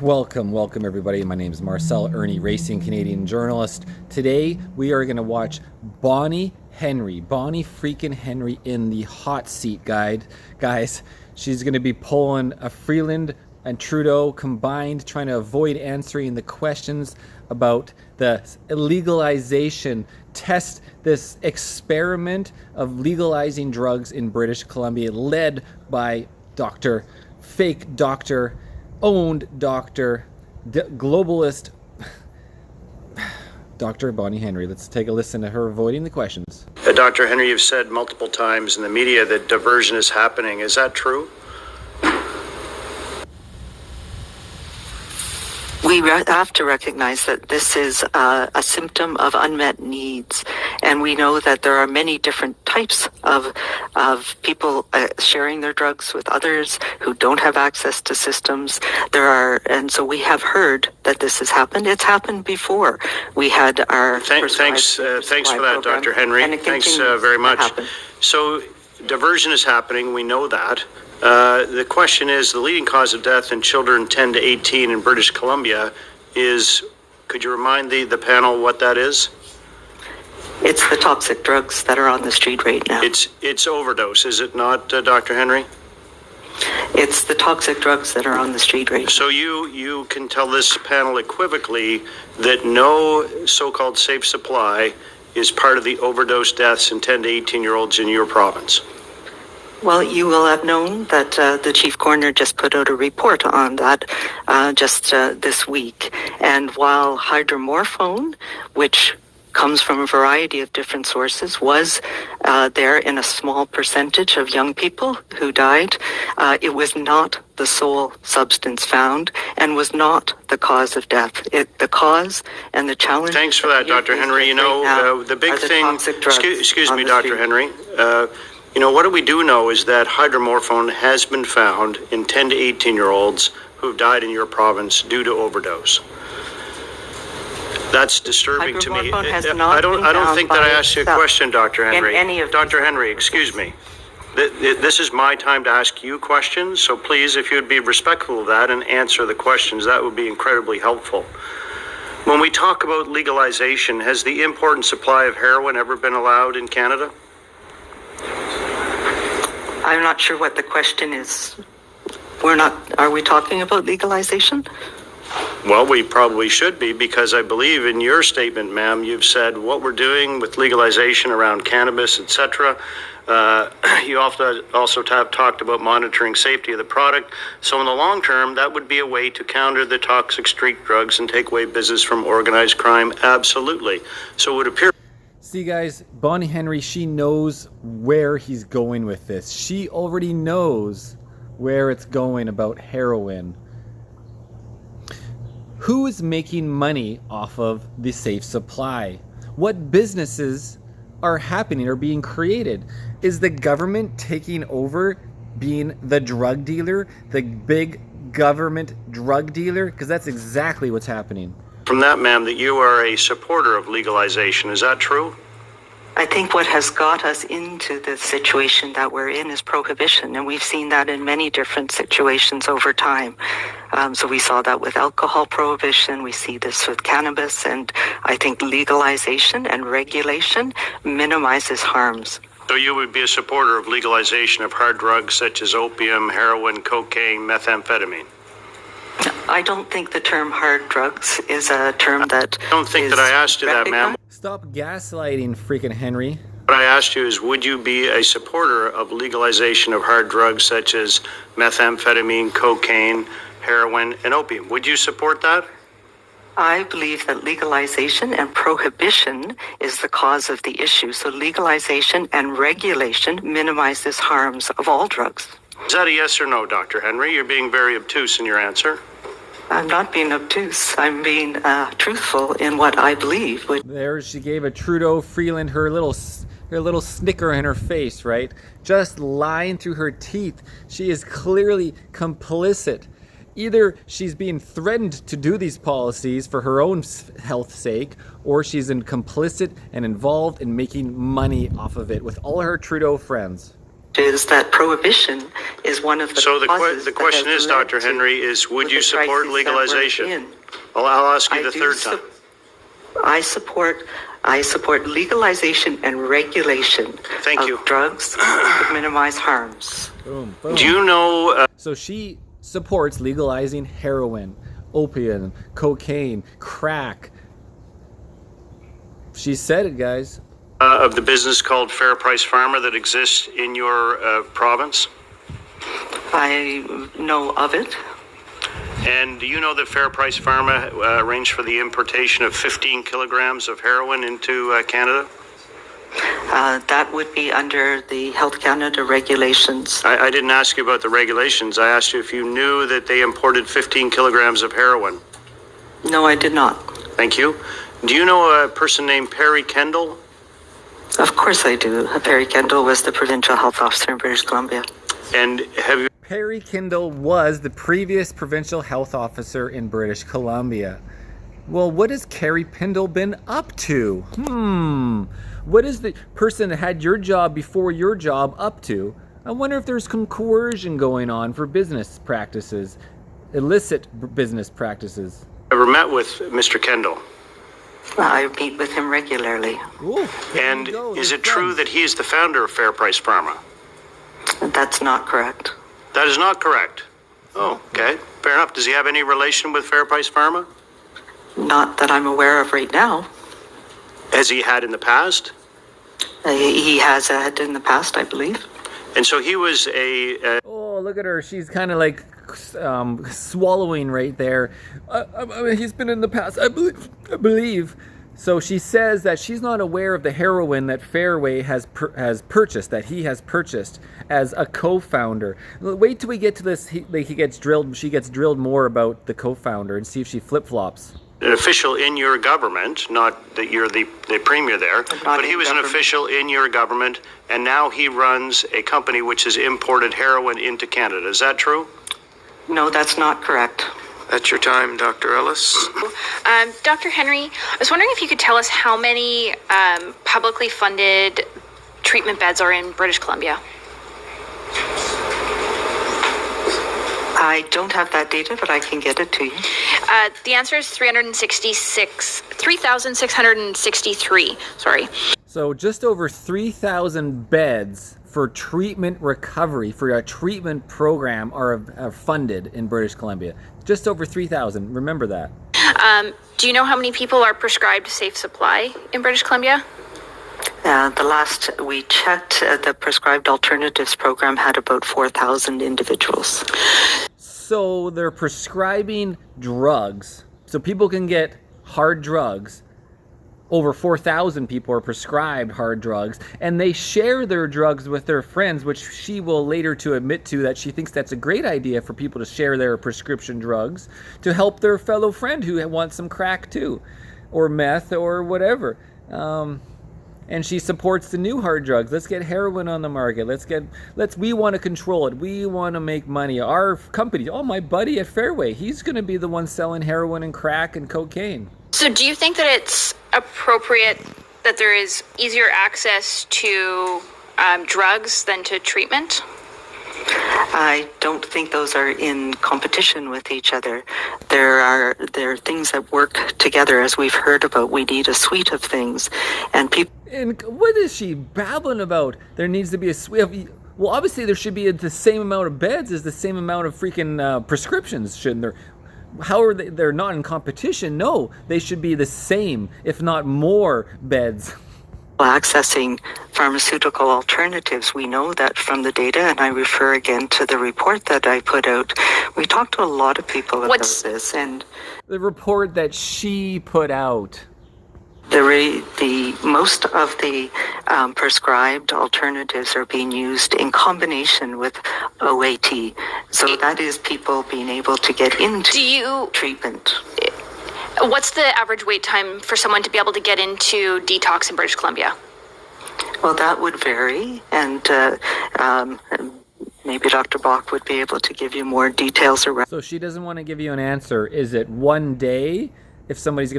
Welcome everybody. My name is Marcel Ernie, racing Canadian journalist. Today we are going to watch Bonnie freaking Henry in the hot seat guys. She's going to be pulling a Freeland and Trudeau combined, trying to avoid answering the questions about the legalization test, this experiment of legalizing drugs in British Columbia, led by fake doctor, owned doctor, globalist Dr. Bonnie Henry. Let's take a listen to her avoiding the questions. Dr. Henry, you've said multiple times in the media that diversion is happening. Is that true? We have to recognize that this is a symptom of unmet needs, and we know that there are many different types of people sharing their drugs with others who don't have access to systems. And so we have heard that this has happened. It's happened before. We had our thanks for that, Dr. Henry. Thanks very much. So diversion is happening. We know that. The question is, the leading cause of death in children 10 to 18 in British Columbia is, could you remind the panel what that is? It's the toxic drugs that are on the street right now. It's overdose, is it not, Dr. Henry? It's the toxic drugs that are on the street right now. So you can tell this panel equivocally that no so-called safe supply is part of the overdose deaths in 10 to 18-year-olds in your province? Well, you will have known that the chief coroner just put out a report on that this week. And while hydromorphone, which comes from a variety of different sources, was there in a small percentage of young people who died, it was not the sole substance found and was not the cause of death. The cause and the challenge... Thanks for that, Dr. Henry. You know, the big thing... Excuse me, Dr. Henry. What we do know is that hydromorphone has been found in 10 to 18-year-olds who've died in your province due to overdose. That's disturbing to me. I don't think that I asked you a question, Dr. Henry. Dr. Henry, excuse me. This is my time to ask you questions, so please, if you'd be respectful of that and answer the questions, that would be incredibly helpful. When we talk about legalization, has the import and supply of heroin ever been allowed in Canada? I'm not sure what the question is. Are we talking about legalization? Well, we probably should be, because I believe in your statement, ma'am, you've said what we're doing with legalization around cannabis, etc. You also have talked about monitoring safety of the product. So in the long term, that would be a way to counter the toxic street drugs and take away business from organized crime. Absolutely. So it would appear... See guys, Bonnie Henry, she knows where he's going with this. She already knows where it's going about heroin. Who is making money off of the safe supply? What businesses are happening or being created? Is the government taking over being the drug dealer, the big government drug dealer? Because that's exactly what's happening. From that, ma'am, that you are a supporter of legalization. Is that true? I think what has got us into the situation that we're in is prohibition, and we've seen that in many different situations over time. So we saw that with alcohol prohibition, we see this with cannabis, and I think legalization and regulation minimizes harms. So you would be a supporter of legalization of hard drugs such as opium, heroin, cocaine, methamphetamine? I don't think the term hard drugs is a term that... I don't think that I asked you that, ma'am. Stop gaslighting, freaking Henry. What I asked you is, would you be a supporter of legalization of hard drugs such as methamphetamine, cocaine, heroin, and opium? Would you support that? I believe that legalization and prohibition is the cause of the issue. So legalization and regulation minimizes harms of all drugs. Is that a yes or no, Dr. Henry? You're being very obtuse in your answer. I'm not being obtuse. I'm being truthful in what I believe. There she gave a Trudeau Freeland her little snicker in her face, right? Just lying through her teeth. She is clearly complicit. Either she's being threatened to do these policies for her own health's sake, or she's complicit and involved in making money off of it with all her Trudeau friends. is that prohibition is one of the So the causes the question that is, has led Dr. to Henry, is would the you support crisis that we're legalization? in. I'll ask you I the do third sup- time. I support legalization and regulation Thank of you. drugs to minimize harms. Boom, boom. Do you know So she supports legalizing heroin, opium, cocaine, crack. She said it, guys. of the business called Fair Price Farmer that exists in your province? I know of it. And do you know that Fair Price Pharma arranged for the importation of 15 kilograms of heroin into Canada? That would be under the Health Canada regulations. I didn't ask you about the regulations. I asked you if you knew that they imported 15 kilograms of heroin. No, I did not. Thank you. Do you know a person named Perry Kendall? Of course I do. Perry Kendall was the provincial health officer in British Columbia. And have you Perry Kendall was the previous provincial health officer in British Columbia. Well, what has Carrie Pendle been up to? What is the person that had your job before your job up to? I wonder if there's some coercion going on for business practices, illicit business practices. ever met with Mr. Kendall? I meet with him regularly. Ooh, there And you go, is they're it true friends. that he is the founder of Fair Price Pharma? That's not correct. That is not correct. Oh, okay. Fair enough. Does he have any relation with Fair Price Pharma? Not that I'm aware of right now. Has he had in the past? He has had in the past, I believe. And so he was Oh, look at her. She's kind of like swallowing right there. He's been in the past. I believe. So she says that she's not aware of the heroin that Fairway has purchased, that he has purchased as a co-founder. Wait till we get to this. He gets drilled. She gets drilled more about the co-founder and see if she flip-flops. an official in your government, not that you're the premier there, but he was an official in your government, and now he runs a company which has imported heroin into Canada. Is that true? No, that's not correct. That's your time, Dr. Ellis. Dr. Henry, I was wondering if you could tell us how many publicly funded treatment beds are in British Columbia. I don't have that data, but I can get it to you. The answer is 3,663. Sorry. So just over 3,000 beds for treatment recovery, for a treatment program are funded in British Columbia. Just over 3,000. Remember that. Do you know how many people are prescribed safe supply in British Columbia? The last we checked, the prescribed alternatives program had about 4,000 individuals. So they're prescribing drugs, so people can get hard drugs. Over 4,000 people are prescribed hard drugs, and they share their drugs with their friends, which she will later to admit to that she thinks that's a great idea for people to share their prescription drugs to help their fellow friend who wants some crack too, or meth or whatever. And she supports the new hard drugs. Let's get heroin on the market. We want to control it. We want to make money. Our company, my buddy at Fairway, he's going to be the one selling heroin and crack and cocaine. So do you think that it's appropriate that there is easier access to drugs than to treatment? I don't think those are in competition with each other. There are things that work together, as we've heard about. We need a suite of things, and people. And what is she babbling about? There needs to be a suite. Well, obviously there should be the same amount of beds as the same amount of freaking prescriptions, shouldn't there? How are they? They're not in competition. No, they should be the same, if not more beds. Accessing pharmaceutical alternatives, we know that from the data, and I refer again to the report that I put out. We talked to a lot of people about this, and the report that she put out. The most of the prescribed alternatives are being used in combination with OAT. So that is people being able to get into treatment. What's the average wait time for someone to be able to get into detox in British Columbia? Well, that would vary, and maybe Dr. Bach would be able to give you more details around. So she doesn't want to give you an answer. Is it one day if somebody's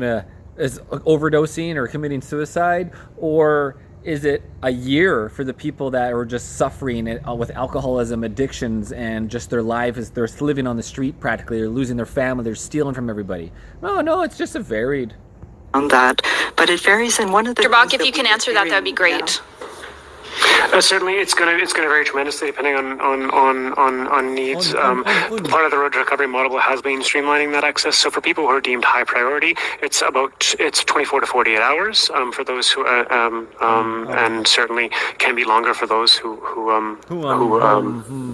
is overdosing or committing suicide, or is it a year for the people that are just suffering with alcoholism addictions and just their life is they're living on the street practically, they're losing their family, they're stealing from everybody? No, it's just a varied. On that, but it varies in one of the. Mr. Bach, if you can answer that, that'd be great. Certainly, it's going to vary tremendously depending on needs. Part of the road to recovery model has been streamlining that access. So for people who are deemed high priority, it's 24 to 48 hours for those who and certainly can be longer for those who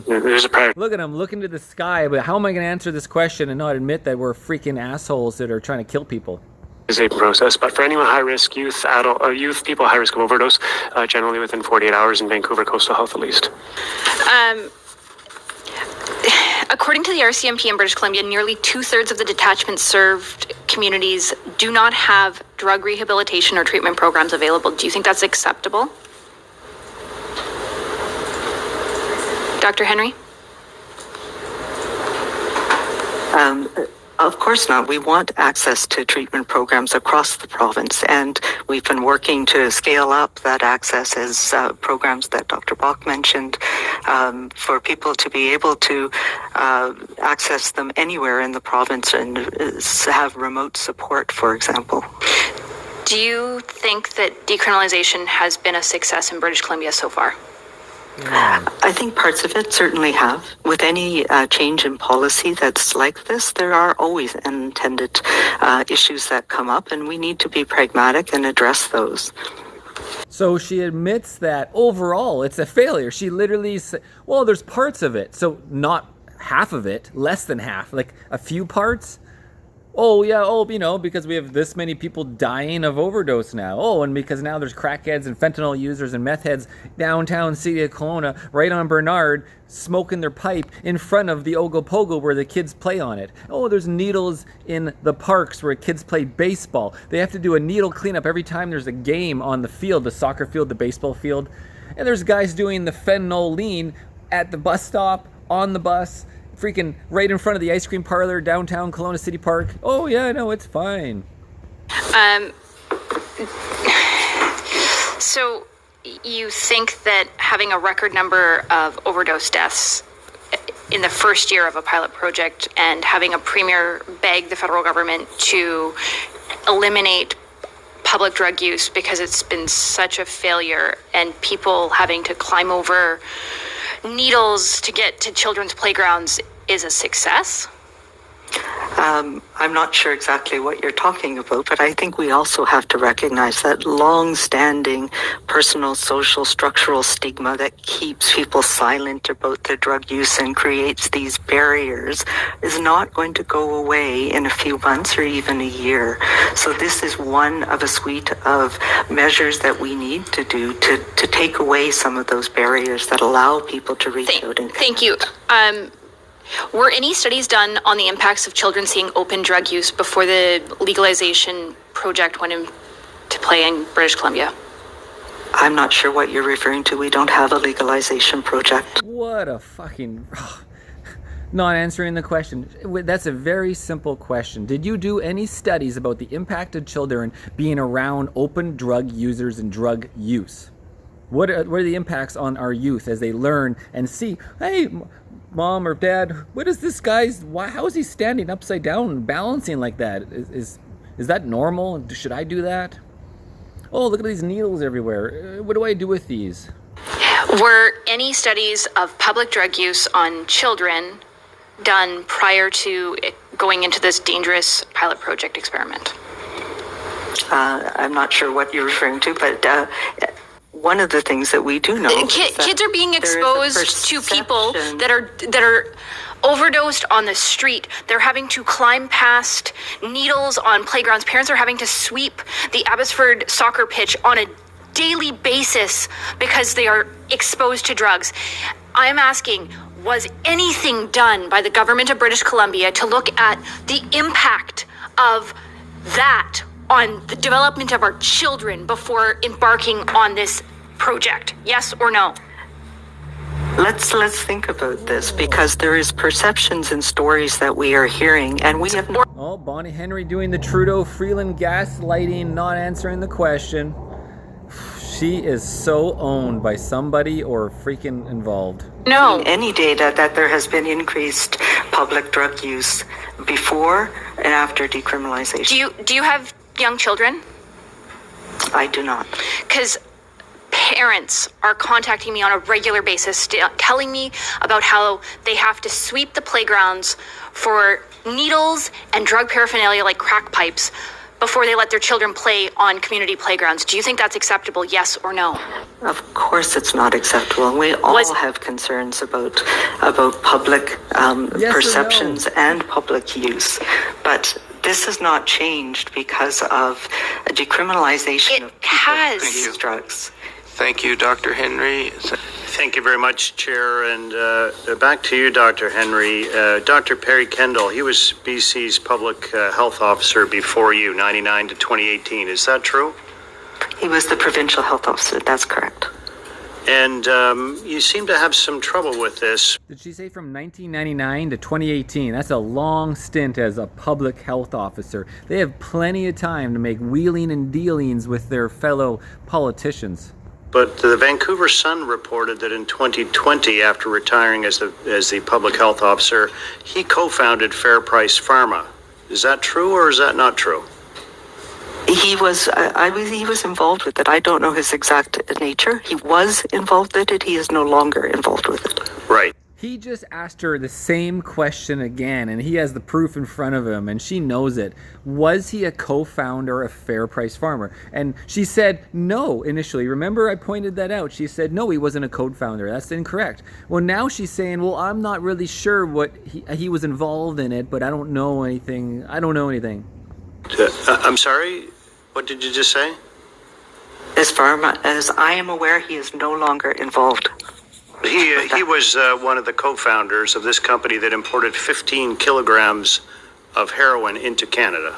there's a priority. Look at him looking to the sky, but how am I going to answer this question and not admit that we're freaking assholes that are trying to kill people? Is a process, but for anyone high risk, youth, people high risk of overdose, generally within 48 hours in Vancouver Coastal Health at least. According to the RCMP in British Columbia, nearly 2/3 of the detachment served communities do not have drug rehabilitation or treatment programs available. Do you think that's acceptable? Dr. Henry? Of course not. We want access to treatment programs across the province, and we've been working to scale up that access as programs that Dr. Bach mentioned, for people to be able to access them anywhere in the province and have remote support, for example. Do you think that decriminalization has been a success in British Columbia so far? I think parts of it certainly have. With any change in policy that's like this, there are always unintended issues that come up, and we need to be pragmatic and address those. So she admits that overall it's a failure. She literally said, well, there's parts of it. So not half of it, less than half, like a few parts. Oh, yeah, because we have this many people dying of overdose now. Oh, and because now there's crackheads and fentanyl users and meth heads downtown city of Kelowna, right on Bernard, smoking their pipe in front of the Ogopogo where the kids play on it. Oh, there's needles in the parks where kids play baseball. They have to do a needle cleanup every time there's a game on the field, the soccer field, the baseball field. And there's guys doing the fentanyl lean at the bus stop, on the bus, freaking right in front of the ice cream parlor downtown Kelowna City Park. Oh yeah, no, it's fine. So you think that having a record number of overdose deaths in the first year of a pilot project and having a premier beg the federal government to eliminate public drug use because it's been such a failure and people having to climb over needles to get to children's playgrounds is a success? I'm not sure exactly what you're talking about, but I think we also have to recognize that long-standing personal, social, structural stigma that keeps people silent about their drug use and creates these barriers is not going to go away in a few months or even a year. So this is one of a suite of measures that we need to do to take away some of those barriers that allow people to reach out and Thank you. Were any studies done on the impacts of children seeing open drug use before the legalization project went into play in British Columbia? I'm not sure what you're referring to. We don't have a legalization project. What a fucking... Not answering the question. That's a very simple question. Did you do any studies about the impact of children being around open drug users and drug use? What are the impacts on our youth as they learn and see, hey, Mom or Dad, what is this guy's, how is he standing upside down and balancing like that? Is that normal? Should I do that? Oh, look at these needles everywhere. What do I do with these? Were any studies of public drug use on children done prior to going into this dangerous pilot project experiment? I'm not sure what you're referring to, but one of the things that we do know kids are being exposed to people that are overdosed on the street. They're having to climb past needles on playgrounds. Parents are having to sweep the Abbotsford soccer pitch on a daily basis because they are exposed to drugs. I am asking, was anything done by the government of British Columbia to look at the impact of that on the development of our children before embarking on this project? Yes or no? Let's think about this, because there is perceptions and stories that we are hearing, and we have not. Oh, Bonnie Henry doing the Trudeau Freeland gaslighting, not answering the question. She is so owned by somebody or freaking involved. No. Any data that there has been increased public drug use before and after decriminalization. Do you have young children? I do not. Because parents are contacting me on a regular basis, telling me about how they have to sweep the playgrounds for needles and drug paraphernalia like crack pipes before they let their children play on community playgrounds. Do you think that's acceptable, yes or no? Of course it's not acceptable. We all have concerns about public Yes perceptions or no? and public use. But this has not changed because of a decriminalization of people has. who use drugs. Thank you, Dr. Henry. Thank you very much, Chair. And back to you, Dr. Henry. Dr. Perry Kendall, he was BC's public health officer before you, 99 to 2018. Is that true? He was the provincial health officer. That's correct. And you seem to have some trouble with this. Did she say from 1999 to 2018? That's a long stint as a public health officer. They have plenty of time to make wheeling and dealings with their fellow politicians. But the Vancouver Sun reported that in 2020, after retiring as the public health officer, he co-founded Fair Price Pharma. Is that true or is that not true? He was involved with it. I don't know his exact nature. He was involved with it. He is no longer involved with it. Right. He just asked her the same question again, and he has the proof in front of him, and she knows it. Was he a co-founder of Fair Price Farmer? And she said no initially. Remember, I pointed that out. She said, no, he wasn't a co-founder. That's incorrect. Well, now she's saying, well, I'm not really sure what he was involved in it, but I don't know anything. I don't know anything. I'm sorry? What did you just say? As far as I am aware, he is no longer involved. He was one of the co-founders of this company that imported 15 kilograms of heroin into Canada.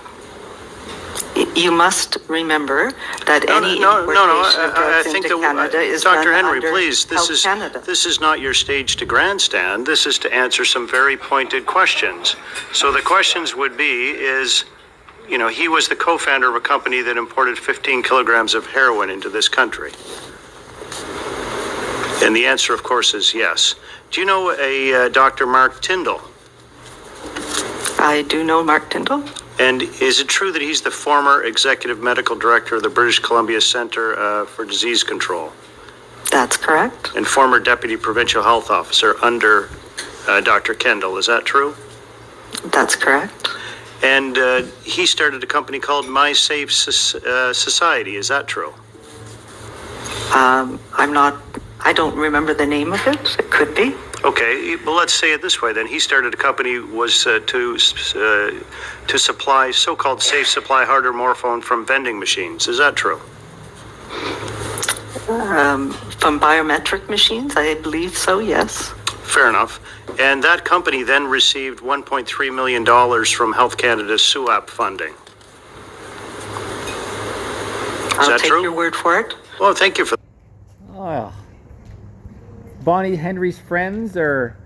You must remember that any importation of drugs into Canada is Dr. done Henry, under please, Health Canada. this is not your stage to grandstand. This is to answer some very pointed questions. So the questions would be is, you know, he was the co-founder of a company that imported 15 kilograms of heroin into this country. And the answer, of course, is yes. Do you know a Dr. Mark Tyndall? I do know Mark Tyndall. And is it true that he's the former executive medical director of the British Columbia Centre for Disease Control? That's correct. And former deputy provincial health officer under Dr. Kendall, is that true? That's correct. And he started a company called My Safe Society, is that true? I don't remember the name of it. It could be. Okay, well, let's say it this way then. He started a company was to supply so-called safe supply harder morphone from vending machines. Is that true? From biometric machines, I believe so, yes. Fair enough. And that company then received $1.3 million from Health Canada's SUAP funding. Is I'll that take true? your word for it. Well, thank you for that. Oh, Bonnie Henry's friends are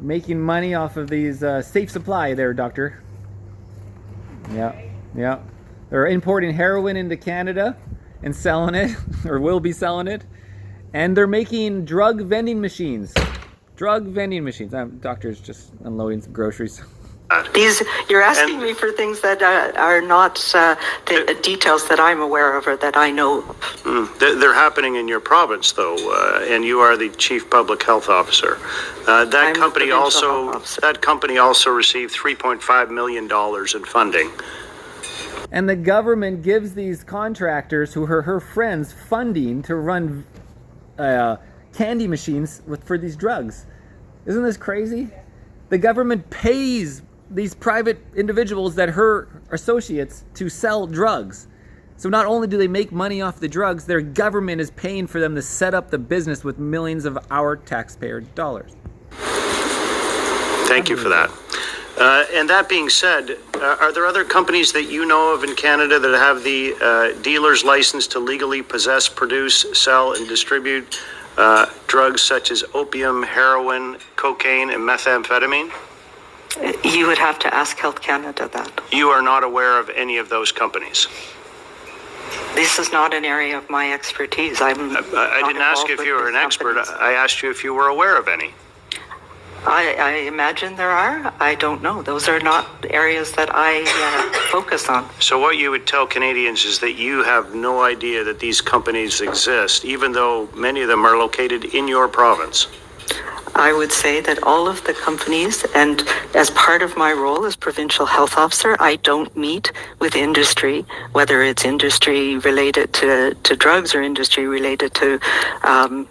making money off of these safe supply there, Doctor. Yeah. They're importing heroin into Canada and selling it, or will be selling it. And they're making drug vending machines. Doctor's just unloading some groceries. You're asking me for things that are not the details that I'm aware of or that I know of. They're happening in your province, though, and you are the chief public health officer. That company also received $3.5 million in funding. And the government gives these contractors, who are her friends, funding to run candy machines for these drugs. Isn't this crazy? The government pays these private individuals that her associates to sell drugs. So not only do they make money off the drugs, their government is paying for them to set up the business with millions of our taxpayer dollars. Thank you for that. And that being said, are there other companies that you know of in Canada that have the dealer's license to legally possess, produce, sell, and distribute drugs such as opium, heroin, cocaine, and methamphetamine? You would have to ask Health Canada that. You are not aware of any of those companies? This is not an area of my expertise. I didn't ask if you were an expert. I asked you if you were aware of any. I imagine there are. I don't know. Those are not areas that I focus on. So what you would tell Canadians is that you have no idea that these companies exist, even though many of them are located in your province. I would say that all of the companies, and as part of my role as provincial health officer, I don't meet with industry, whether it's industry related to drugs or industry related to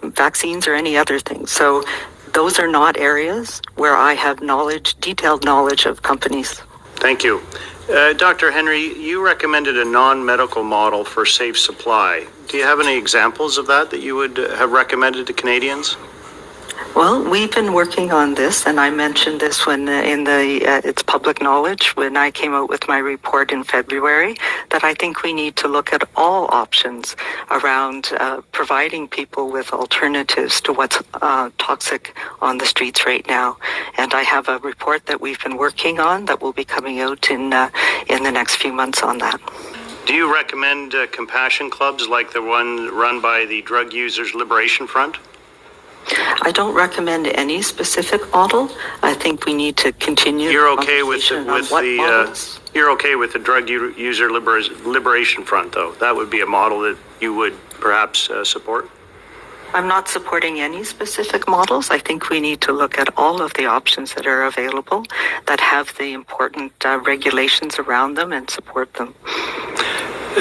vaccines or any other thing. So those are not areas where I have detailed knowledge of companies. Thank you. Dr. Henry, you recommended a non-medical model for safe supply. Do you have any examples of that you would have recommended to Canadians? Well, we've been working on this, and I mentioned this when it's public knowledge when I came out with my report in February, that I think we need to look at all options around providing people with alternatives to what's toxic on the streets right now. And I have a report that we've been working on that will be coming out in the next few months on that. Do you recommend compassion clubs like the one run by the Drug Users Liberation Front? I don't recommend any specific model. I think we need to continue. You're okay with you're okay with the Drug User Liberation Front, though. That would be a model that you would perhaps support. I'm not supporting any specific models. I think we need to look at all of the options that are available that have the important regulations around them and support them.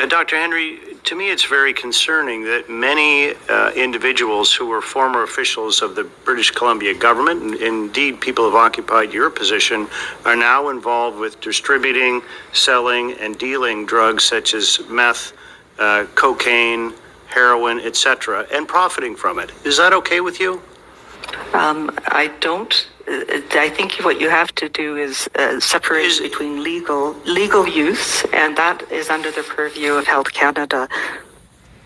Dr. Henry, to me, it's very concerning that many individuals who were former officials of the British Columbia government, and indeed people have occupied your position, are now involved with distributing, selling, and dealing drugs such as meth, cocaine, heroin, etc., and profiting from it. Is that okay with you? I don't. I think what you have to do is separate between legal use, and that is under the purview of Health Canada.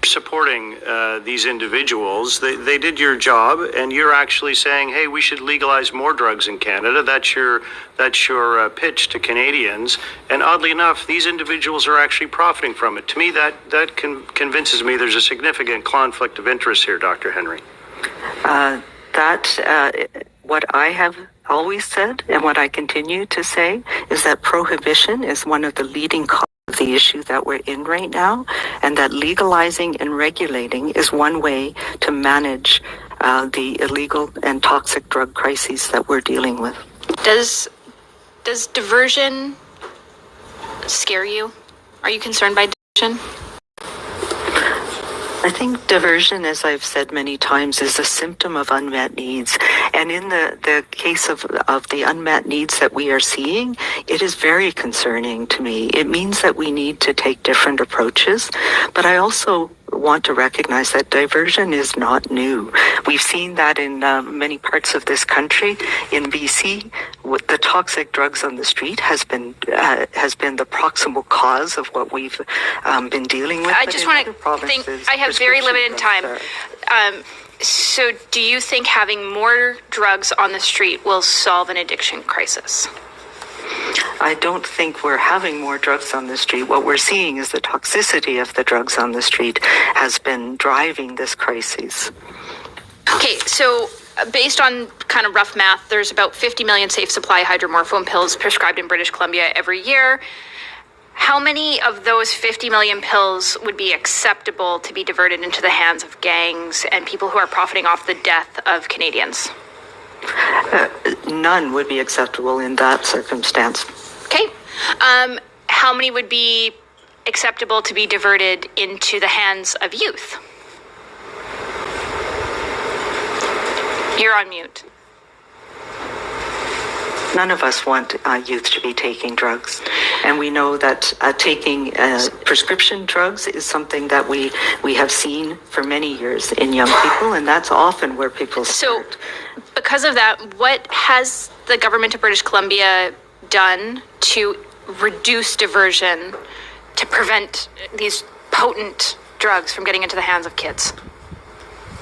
Supporting these individuals, they did your job, and you're actually saying, "Hey, we should legalize more drugs in Canada." That's your pitch to Canadians, and oddly enough, these individuals are actually profiting from it. To me, that convinces me there's a significant conflict of interest here, Dr. Henry. What I have always said and what I continue to say is that prohibition is one of the leading causes of the issue that we're in right now, and that legalizing and regulating is one way to manage the illegal and toxic drug crises that we're dealing with. Does diversion scare you? Are you concerned by diversion? I think diversion, as I've said many times, is a symptom of unmet needs. And in the case of the unmet needs that we are seeing, it is very concerning to me. It means that we need to take different approaches. But I also want to recognize that diversion is not new. We've seen that in many parts of this country. In BC, the toxic drugs on the street has been the proximal cause of what we've been dealing with. I just want to think, I have very limited time. So do you think having more drugs on the street will solve an addiction crisis? I don't think we're having more drugs on the street. What we're seeing is the toxicity of the drugs on the street has been driving this crisis. Okay, so based on kind of rough math, there's about 50 million safe supply hydromorphone pills prescribed in British Columbia every year. How many of those 50 million pills would be acceptable to be diverted into the hands of gangs and people who are profiting off the death of Canadians? None would be acceptable in that circumstance. Okay. How many would be acceptable to be diverted into the hands of youth? You're on mute. None of us want youth to be taking drugs. And we know that taking prescription drugs is something that we have seen for many years in young people, and that's often where people start. So, because of that, what has the government of British Columbia done to reduce diversion to prevent these potent drugs from getting into the hands of kids?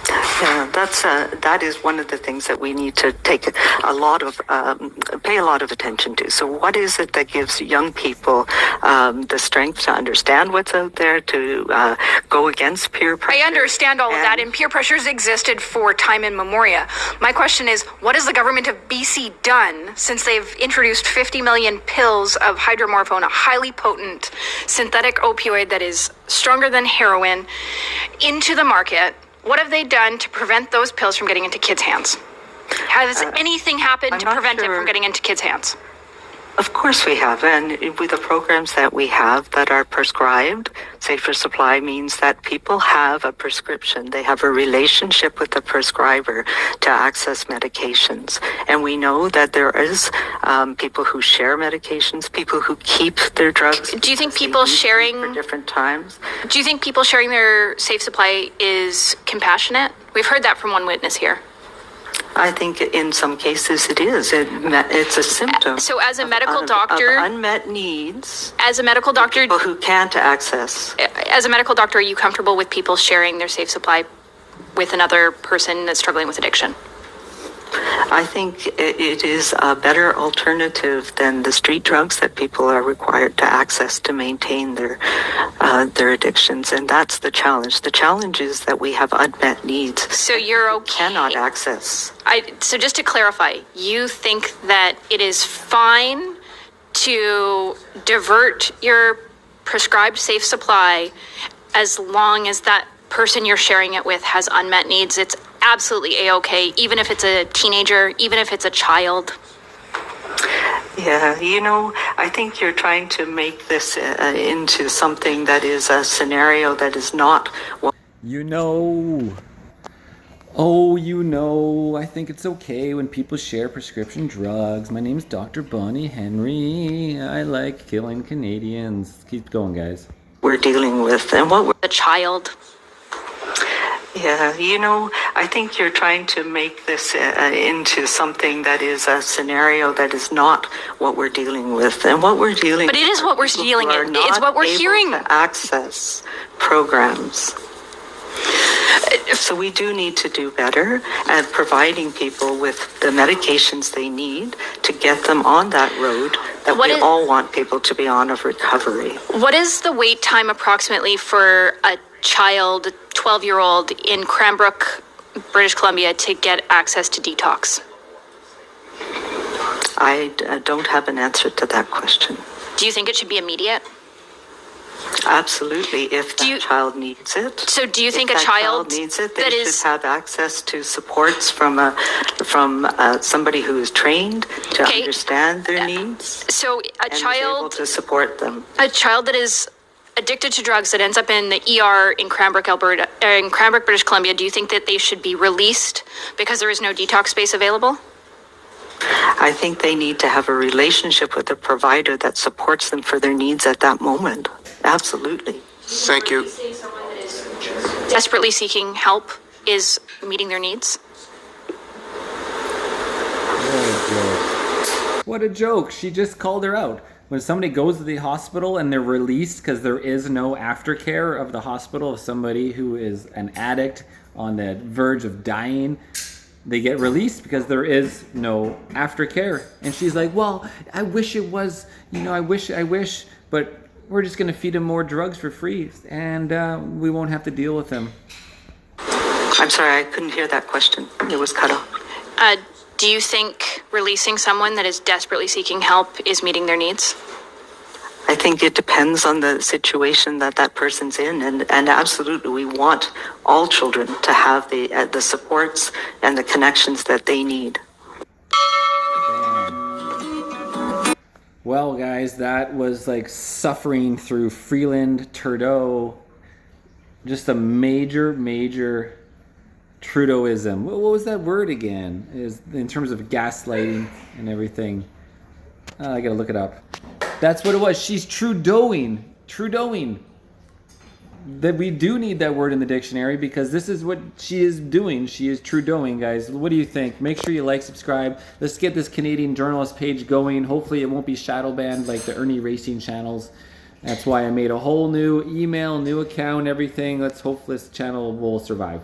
Yeah, that is one of the things that we need to take pay a lot of attention to. So, what is it that gives young people the strength to understand what's out there, to go against peer pressure? I understand all of that, and peer pressures existed for time immemorial. My question is, what has the government of BC done since they've introduced 50 million pills of hydromorphone, a highly potent synthetic opioid that is stronger than heroin, into the market? What have they done to prevent those pills from getting into kids' hands? Has anything happened to prevent it from getting into kids' hands? Of course we have, and with the programs that we have that are prescribed, safer supply means that people have a prescription. They have a relationship with the prescriber to access medications. And we know that there is people who share medications, people who keep their drugs. Do you think people sharing for different times? Do you think people sharing their safe supply is compassionate? We've heard that from one witness here. I think in some cases it is. It's a symptom. So as a medical doctor, of unmet needs. As a medical doctor, people who can't access. As a medical doctor, are you comfortable with people sharing their safe supply with another person that's struggling with addiction? I think it is a better alternative than the street drugs that people are required to access to maintain their addictions, and that's the challenge. The challenge is that we have unmet needs. So you're okay? Cannot access. So just to clarify, you think that it is fine to divert your prescribed safe supply as long as that person you're sharing it with has unmet needs? It's absolutely a-okay, even if it's a teenager, even if it's a child. Yeah, I think you're trying to make this into something that is a scenario that is not what. I think it's okay when people share prescription drugs. My name's Dr. Bonnie Henry. I like killing Canadians. Keep going, guys. We're dealing with, and what we're. The child. Yeah, I think you're trying to make this into something that is a scenario that is not what we're dealing with. And what we're dealing with. But it is what we're dealing with. It's what we're hearing. To access programs. So we do need to do better at providing people with the medications they need to get them on that road that we all want people to be on of recovery. What is the wait time approximately for a child, 12-year-old in Cranbrook, British Columbia, to get access to detox? I don't have an answer to that question. Do you think it should be immediate? Absolutely, if that child needs it. So do you think a child needs it, they should have access to supports from somebody who is trained to understand their needs? So a child is able to support them. A child that is addicted to drugs that ends up in the ER in Cranbrook, Alberta, in Cranbrook, British Columbia, do you think that they should be released because there is no detox space available? I think they need to have a relationship with a provider that supports them for their needs at that moment. Absolutely. Thank you. Someone that is desperately seeking help is meeting their needs? What a joke. She just called her out. When somebody goes to the hospital and they're released because there is no aftercare of the hospital of somebody who is an addict on the verge of dying, they get released because there is no aftercare. And she's like, well, I wish it was, I wish, but we're just going to feed him more drugs for free and we won't have to deal with him. I'm sorry, I couldn't hear that question. It was cut off. Do you think releasing someone that is desperately seeking help is meeting their needs? I think it depends on the situation that person's in, and absolutely, we want all children to have the supports and the connections that they need. Well, guys, that was like suffering through Freeland Trudeau. Just a major Trudeauism. What was that word again? Is in terms of gaslighting and everything. I gotta look it up. That's what it was. She's Trudeauing. That we do need that word in the dictionary because this is what she is doing. She is Trudeauing, guys. What do you think? Make sure you like, subscribe. Let's get this Canadian journalist page going. Hopefully it won't be shadow banned like the Ernie Racing channels. That's why I made a whole new email, new account, everything. Let's hope this channel will survive.